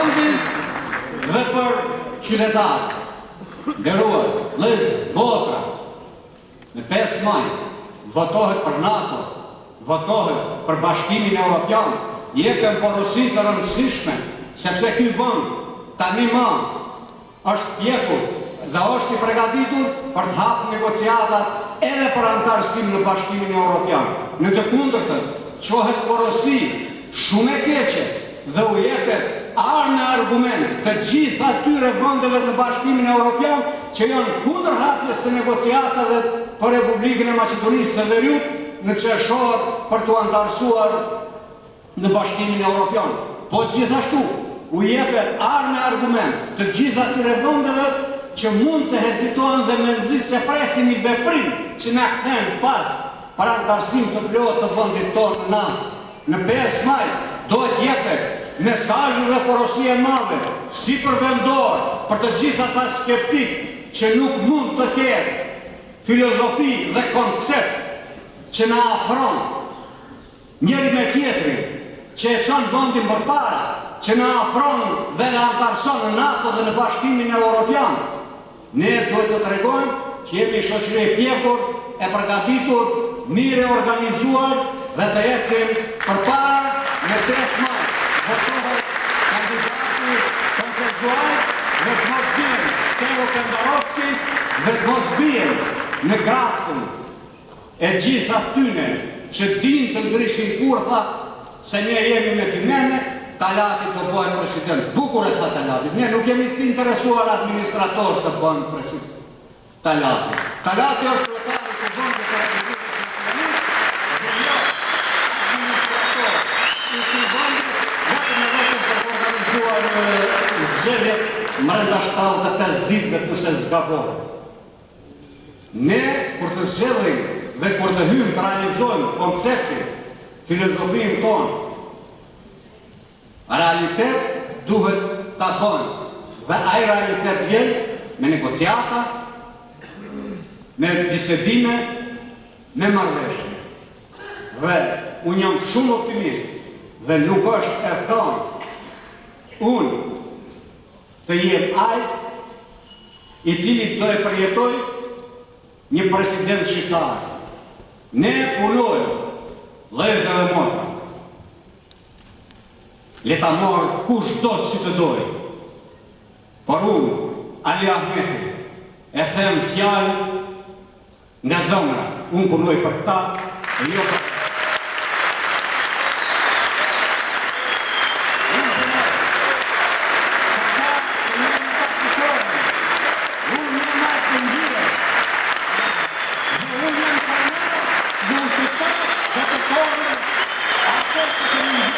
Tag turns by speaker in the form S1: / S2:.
S1: vëndin dhe për qytetarë. Nderuar, vëllezër, motra, në 5 maj votohet për NATO, votohet për Bashkimin Evropian, jepen porosi të rëndësishme, sepse ky vend tani më është pjekur dhe është i përgatitur për të hapur negociatat edhe për antarësim në Bashkimin Evropian. Në të kundërtën, qohet porosi shumë e keqe dhe u jepet armë e argument të gjitha atyre vendeve në Bashkimin Evropian që janë kundër hapjes së negociatave për Republikën e Maqedonisë së Veriut në qershor për të antarësuar në Bashkimin Evropian. Po gjithashtu u jepet armë e argument të gjitha atyre vendeve që mund të hezitohen dhe me nxisë se presin një veprim që na kthen pas për antarësim të plot të vendit tonë në NATO. Në 5 maj do të jepet mesazh dhe porosi e madhe si për vendor për të gjitha ata skeptik që nuk mund të ketë filozofi dhe koncept që na afron njëri me tjetrin, që e çon vendin përpara, që na afron dhe na antarëson në NATO dhe në Bashkimin Evropian. Ne duhet të tregojmë që jemi shoqëri e pjekur, e përgatitur, mirë e organizuar dhe të ecim përpara në 5 maj. Votohet kandidati konsensual dhe të mos bien Stevo Pendarovski dhe të mos bien në graskën e gjitha tyne që din të ngrishin kurtha se ne jemi me dymene, Talati të bëhen president. Bukur e tha Talati. Ne nuk jemi të interesuar administrator të bëhen president. Talati. Talati është kretari të bëhen të Republikës Socialiste dhe jo administrator. I të bëhen vetëm e vetëm për të organizuar zgjedhjet mrenda 75 ditëve nëse zgabohet. Ne, kur të zgjedhim dhe kur të hymë të realizojmë konceptin, filozofin tonë, realitet duhet të bënë dhe ai realitet vjen me negociata, me bisedime, me marrëveshje. Dhe unë jam shumë optimist dhe nuk është e thonë unë të jem ai i cili do e përjetoj një president shqiptar. Ne punojmë, vëllezër dhe motra, le ta morë kush do që të dojë. Por unë, Ali Ahmeti, e them fjalë nga zemra. Unë punoj për këta, e jo për këta. Unë punoj. Këta e një në të qëshorën. Unë një në që njëre. Dhe unë një në të njëre, ju të të dhe të kohën ato që të një